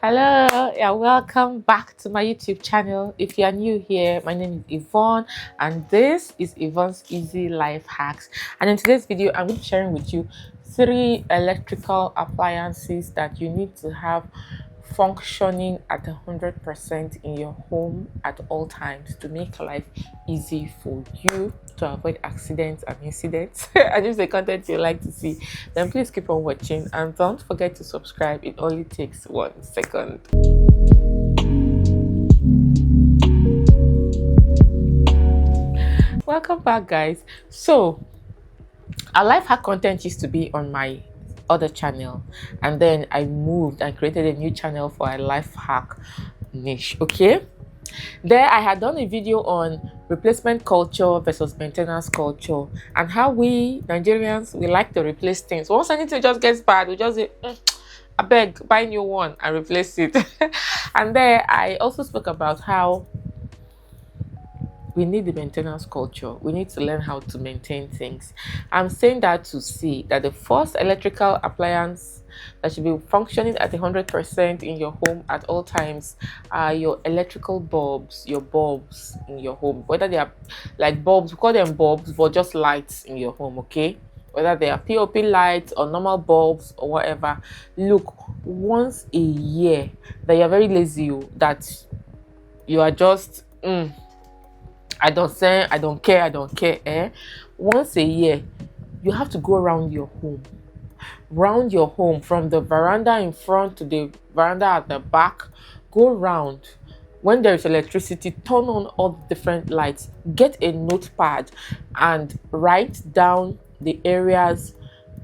Hello, yeah, welcome back to my YouTube channel. If you are new here, my name is Yvonne and this is Yvonne's Easy Life Hacks. And in today's video, I'm going to be sharing with you 3 electrical appliances that you need to have functioning at 100% in your home at all times to make life easy for you, to avoid accidents and incidents and if the content you like to see, then please keep on watching and don't forget to subscribe. It only takes 1 second. Welcome back, guys. So our life hack content used to be on my other channel, and then I moved and created a new channel for a life hack niche. Okay, there I had done a video on replacement culture versus maintenance culture and how we Nigerians, we like to replace things. Once anything just gets bad, we just say, I beg, buy new one and replace it. And there I also spoke about how we need the maintenance culture. We need to learn how to maintain things. I'm saying that to say that the first electrical appliance that should be functioning at 100% in your home at all times are your electrical bulbs, your bulbs in your home. Whether they are like bulbs, we call them bulbs, but just lights in your home, okay? Whether they are POP lights or normal bulbs or whatever. Look, once a year that you're very lazy, that you are just I don't care, eh? Once a year, you have to go around your home, from the veranda in front to the veranda at the back. Go round. When there is electricity, turn on all the different lights. Get a notepad and write down the areas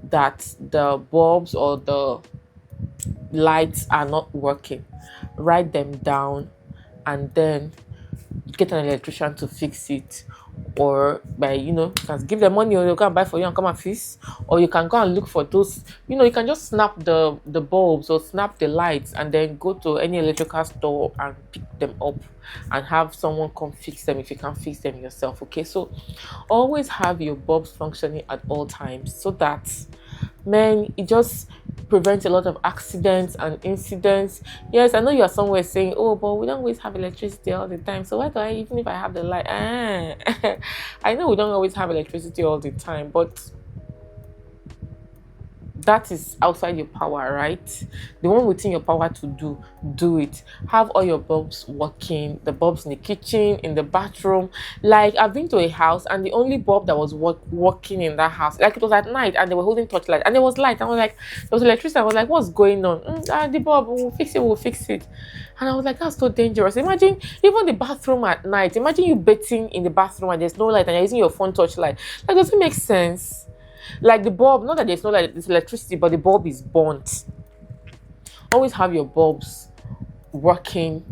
that the bulbs or the lights are not working. Write them down and then get an electrician to fix it, or by you can give them money, or you can buy for you and come and fix, or you can go and look for those, you can just snap the bulbs or snap the lights and then go to any electrical store and pick them up and have someone come fix them if you can't fix them yourself. Okay, so always have your bulbs functioning at all times, so that it just prevents a lot of accidents and incidents. Yes, I know you are somewhere saying, oh, but we don't always have electricity all the time, so why do I, even if I have the light, I know we don't always have electricity all the time, but that is outside your power, right? The one within your power to do it. Have all your bulbs working, the bulbs in the kitchen, in the bathroom. Like, I've been to a house and the only bulb that was working in that house, like, it was at night and they were holding torchlight and there was light. I was like, there was electricity. I was like, what's going on? The bulb, we'll fix it. And I was like, that's so dangerous. Imagine even the bathroom at night. Imagine you bathing in the bathroom and there's no light and you're using your phone torchlight. Like, does it make sense? Like, the bulb, not that there's no light, there's electricity, but the bulb is burnt. Always have your bulbs working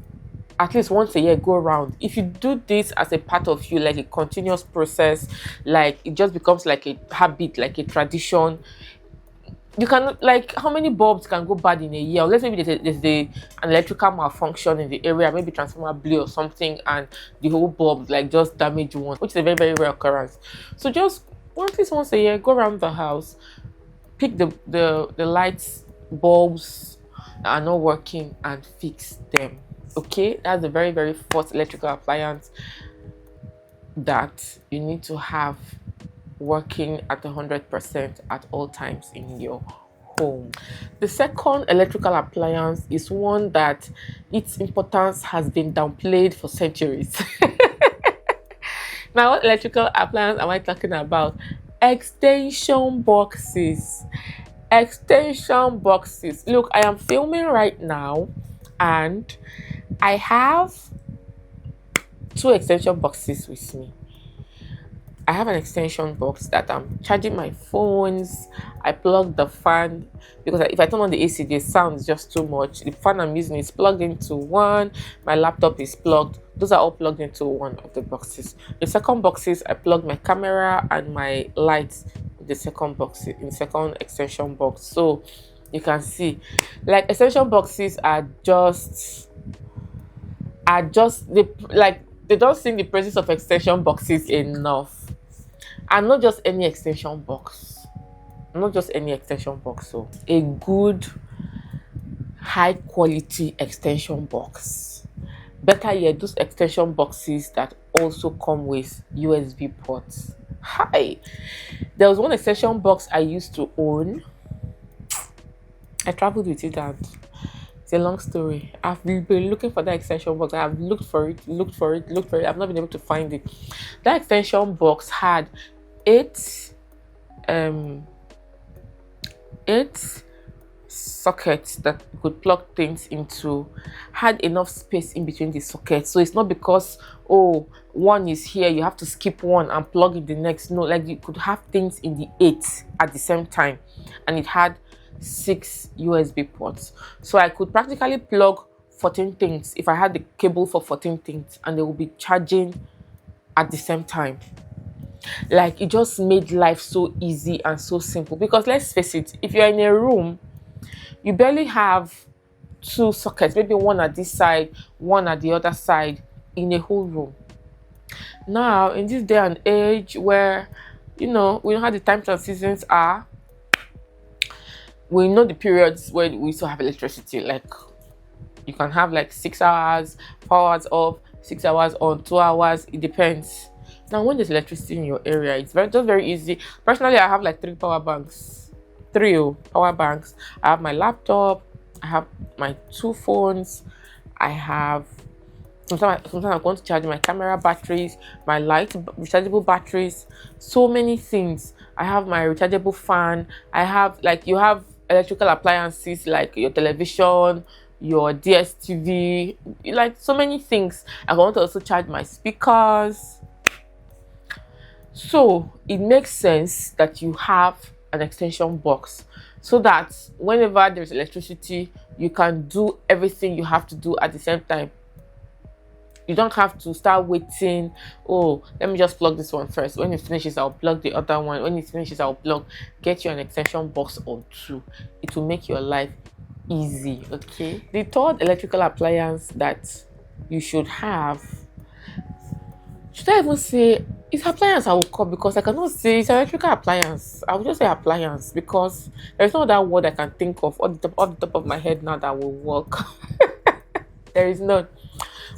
at least once a year. Go around. If you do this as a part of you, like a continuous process, like it just becomes like a habit, like a tradition. You can, like, how many bulbs can go bad in a year? Unless maybe there's an electrical malfunction in the area, maybe transformer blew or something, and the whole bulb like just damage one, which is a very, very rare occurrence. So just at least once a year, go around the house, pick the lights, bulbs that are not working and fix them. Okay, that's the very, very first electrical appliance that you need to have working at 100% at all times in your home. The second electrical appliance is one that its importance has been downplayed for centuries. Now, what electrical appliance am I talking about? Extension boxes. Extension boxes. Look, I am filming right now and I have 2 extension boxes with me. I have an extension box that I'm charging my phones. I plug the fan because if I turn on the AC, the sound is just too much. The fan I'm using is plugged into one. My laptop is plugged. Those are all plugged into one of the boxes. The second boxes, I plug my camera and my lights in the second extension box. So you can see, like, extension boxes are just they don't sing the praises of extension boxes enough. And not just any extension box. So a good high quality extension box. Better yet, those extension boxes that also come with USB ports. Hi, there was one extension box I used to own. I traveled with it, and it's a long story. I've been looking for that extension box. I've looked for it, looked for it, looked for it. I've not been able to find it. That extension box had eight um eight sockets that you could plug things into, had enough space in between the sockets. So it's not because, oh, one is here, you have to skip one and plug in the next. No, like you could have things in the eight at the same time, and it had 6 USB ports. So I could practically plug 14 things if I had the cable for 14 things, and they will be charging at the same time. Like, it just made life so easy and so simple. Because let's face it, if you're in a room, you barely have 2 sockets, maybe one at this side, one at the other side, in a whole room. Now, in this day and age where, we know how the times and seasons are, we know the periods where we still have electricity. Like, you can have like 6 hours, 4 hours off, 6 hours on, 2 hours, it depends. Now, when there's electricity in your area, it's just very easy. Personally, I have like 3 power banks. 3 power banks. I have my laptop, I have my 2 phones, I have sometimes I'm going to charge my camera batteries, my light rechargeable batteries, so many things. I have my rechargeable fan. I have, like, you have electrical appliances like your television, your DSTV, like so many things. I want to also charge my speakers. So it makes sense that you have an extension box, so that whenever there's electricity, you can do everything you have to do at the same time. You don't have to start waiting. Oh, let me just plug this one first. When it finishes, I'll plug the other one. When it finishes, I'll plug. Get you an extension box or 2. It will make your life easy. Okay. The third electrical appliance that you should have, should I even say it's appliance I will call, because I cannot say it's electrical appliance. I will just say appliance, because there's no other word I can think of off the top of my head now that will work. There is none.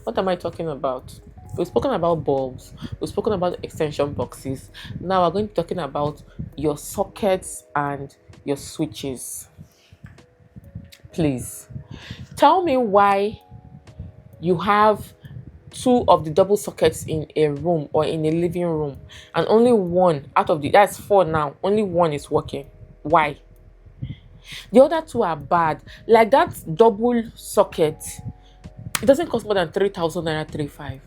What am I talking about? We've spoken about bulbs. We've spoken about extension boxes. Now we're going to be talking about your sockets and your switches. Please tell me why you have 2 of the double sockets in a room or in a living room, and only one out of that's 4 now, only one is working. Why? The other 2 are bad. Like that double socket, it doesn't cost more than 3,000 naira, 3,500.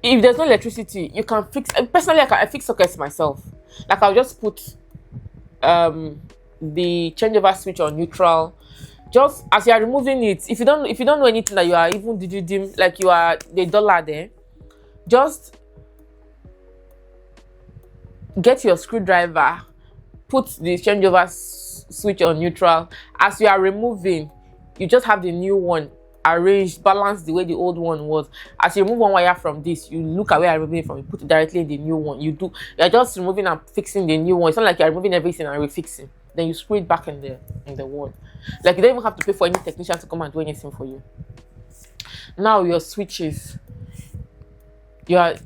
If there's no electricity, you can fix. Personally, I fix sockets myself. Like, I'll just put the changeover switch on neutral. Just as you are removing it, if you don't know anything, that you are even dim, like you are the dollar there, just get your screwdriver, put the changeover switch on neutral. As you are removing, you just have the new one arranged, balanced the way the old one was. As you remove one wire from this, you look at where you're removing it from, you put it directly in the new one. You're just removing and fixing the new one. It's not like you're removing everything and refixing. Then you screw it back in the wall. Like, you don't even have to pay for any technician to come and do anything for you. Now your switches, you are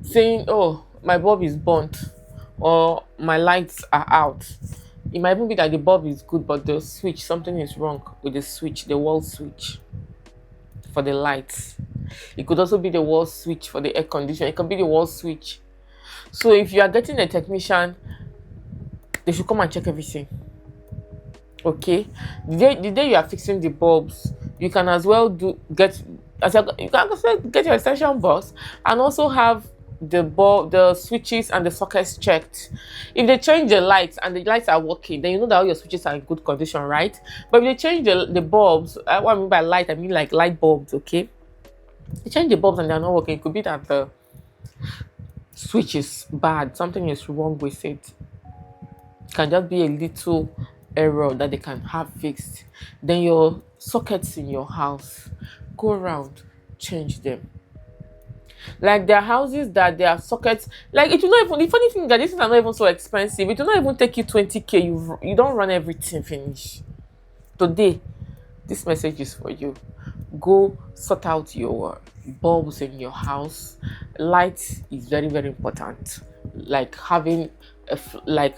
saying, oh, my bulb is burnt, or my lights are out. It might even be that the bulb is good, but the switch, something is wrong with the switch, the wall switch for the lights. It could also be the wall switch for the air conditioner. It can be the wall switch. So if you are getting a technician, they should come and check everything. Okay, the day you are fixing the bulbs, you can as well get your extension box, and also have the switches and the sockets checked. If they change the lights and the lights are working, then you know that all your switches are in good condition, right? But if they change the bulbs, what I mean by light, I mean like light bulbs. Okay, they change the bulbs and they're not working. It could be that the switch is bad, something is wrong with it. It can just be a little error that they can have fixed. Then your sockets in your house, go around, change them. Like, there are houses that there are sockets, like, it will not even, the funny thing is that these things are not even so expensive. It will not even take you 20k. You don't run everything finish. today this message is for you. Go sort out your bulbs in your house. Light is very, very important. Like having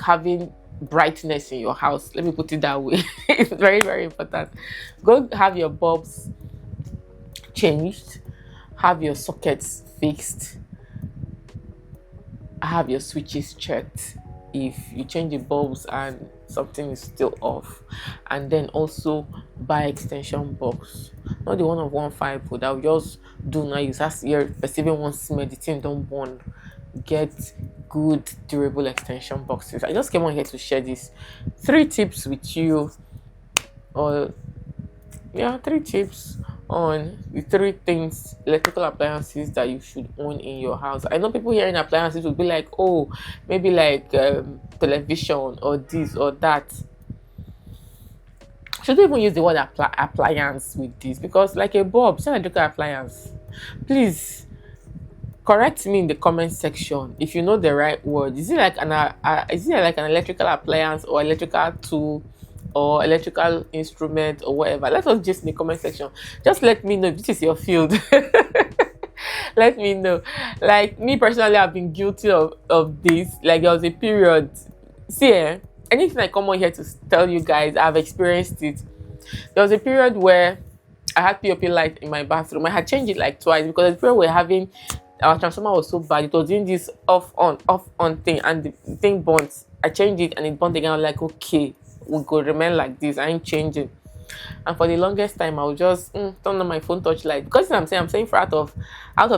having brightness in your house, let me put it that way. It's very, very important. Go have your bulbs changed, have your sockets fixed, have your switches checked if you change the bulbs and something is still off, and then also buy extension box, not the one of 1.5 that we just do now. You start here perceiving one smell, the thing don't burn. Get good durable extension boxes. I just came on here to share these 3 tips with you, or 3 tips on the 3 things, electrical appliances that you should own in your house. I know people hearing appliances will be like, oh, maybe like television or this or that. Should we even use the word appliance with this? Because like a bulb, it's an electrical appliance. Please correct me in the comment section if you know the right word. Is it like an electrical appliance or electrical tool or electrical instrument or whatever? Let us just in the comment section. Just let me know if this is your field. Let me know. Like me personally, I've been guilty of this. Like there was a period. See, anything I come on here to tell you guys, I've experienced it. There was a period where I had POP light in my bathroom. I had changed it like twice because the period we're having, our transformer was so bad. It was doing this off on thing, and the thing burnt. I changed it and it burnt again. I was like, okay, we could remain like this. I ain't changing. And for the longest time, I would just turn on my phone touch light, because I'm saying for out of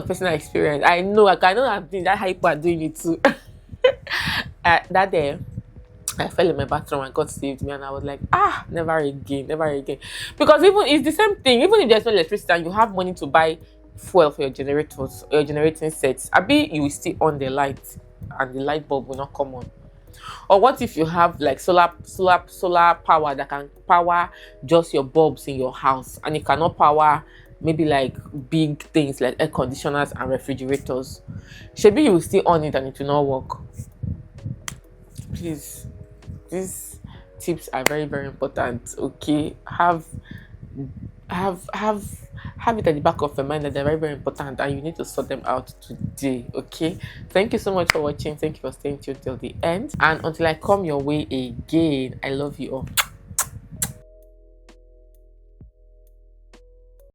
personal experience. I know I've been that how people are doing it too. That day, I fell in my bathroom and God saved me, and I was like, never again. Because even it's the same thing. Even if there's no electricity and you have money to buy fuel for your generators or your generating sets, you will still on the light and the light bulb will not come on. Or what if you have like solar power that can power just your bulbs in your house, and it cannot power maybe like big things like air conditioners and refrigerators? Maybe you will still on it and it will not work. Please, these tips are very, very important. Okay, have it at the back of your mind that they're very, very important and you need to sort them out today. Okay, thank you so much for watching. Thank you for staying till the end, and until I come your way again, I love you all.